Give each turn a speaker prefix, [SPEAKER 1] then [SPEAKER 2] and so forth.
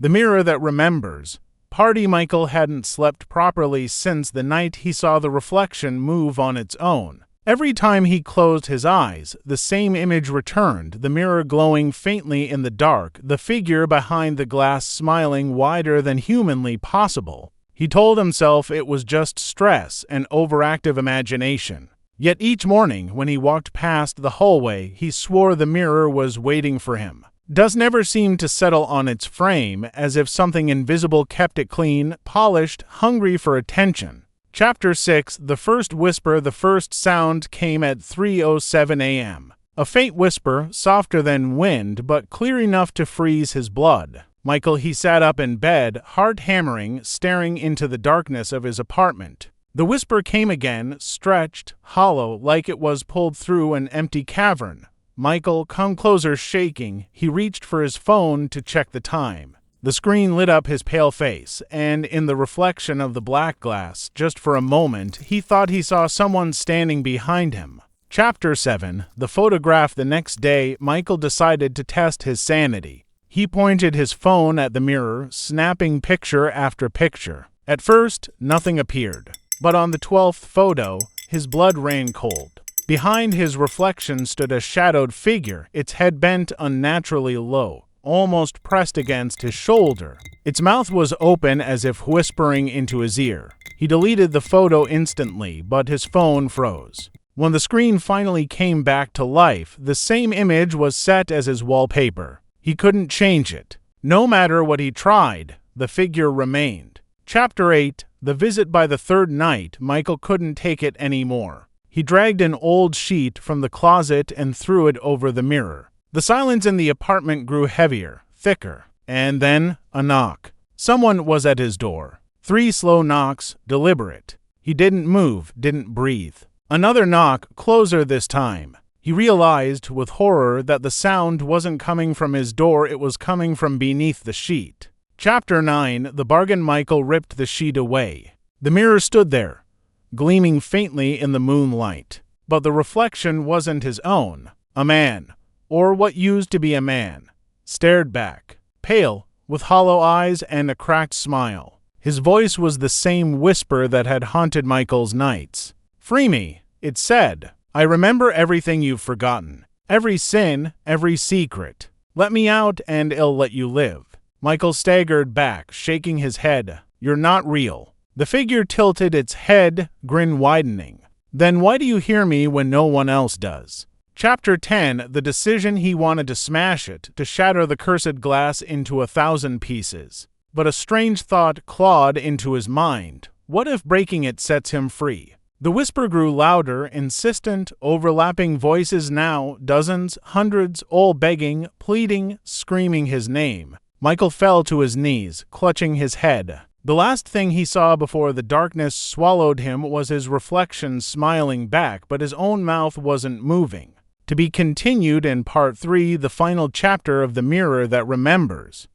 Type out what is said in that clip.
[SPEAKER 1] The mirror that remembers. Party Michael hadn't slept properly since the night he saw the reflection move on its own. Every time he closed his eyes, the same image returned, the mirror glowing faintly in the dark, the figure behind the glass smiling wider than humanly possible. He told himself it was just stress and overactive imagination. Yet each morning, when he walked past the hallway, he swore the mirror was waiting for him. Dust never seemed to settle on its frame, as if something invisible kept it clean, polished, hungry for attention. Chapter 6. The First Whisper. The first sound came at 3:07 a.m. A faint whisper, softer than wind, but clear enough to freeze his blood. Michael, he sat up in bed, heart hammering, staring into the darkness of his apartment. The whisper came again, stretched, hollow, like it was pulled through an empty cavern. Michael, come closer, shaking. He reached for his phone to check the time. The screen lit up his pale face, and in the reflection of the black glass, just for a moment, he thought he saw someone standing behind him. Chapter 7. The photograph. The next day, Michael decided to test his sanity. He pointed his phone at the mirror, snapping picture after picture. At first, nothing appeared. But on the 12th photo, his blood ran cold. Behind his reflection stood a shadowed figure, its head bent unnaturally low, almost pressed against his shoulder. Its mouth was open as if whispering into his ear. He deleted the photo instantly, but his phone froze. When the screen finally came back to life, the same image was set as his wallpaper. He couldn't change it. No matter what he tried, the figure remained. Chapter 8. The visit. By the third night, Michael couldn't take it anymore. He dragged an old sheet from the closet and threw it over the mirror. The silence in the apartment grew heavier, thicker, and then a knock. Someone was at his door. 3 slow knocks, deliberate. He didn't move, didn't breathe. Another knock, closer this time. He realized with horror that the sound wasn't coming from his door, it was coming from beneath the sheet. Chapter 9. The bargain. Michael ripped the sheet away. The mirror stood there, gleaming faintly in the moonlight. But the reflection wasn't his own. A man, or what used to be a man, stared back, pale, with hollow eyes and a cracked smile. His voice was the same whisper that had haunted Michael's nights. "Free me," it said. "I remember everything you've forgotten. Every sin, every secret. Let me out and I'll let you live." Michael staggered back, shaking his head. "You're not real." The figure tilted its head, grin widening. "Then why do you hear me when no one else does?" Chapter 10. The decision. He wanted to smash it, to shatter the cursed glass into 1,000 pieces. But a strange thought clawed into his mind. What if breaking it sets him free? The whisper grew louder, insistent, overlapping voices now, dozens, hundreds, all begging, pleading, screaming his name. Michael fell to his knees, clutching his head. The last thing he saw before the darkness swallowed him was his reflection smiling back, but his own mouth wasn't moving. To be continued in Part 3, the final chapter of The Mirror That Remembers.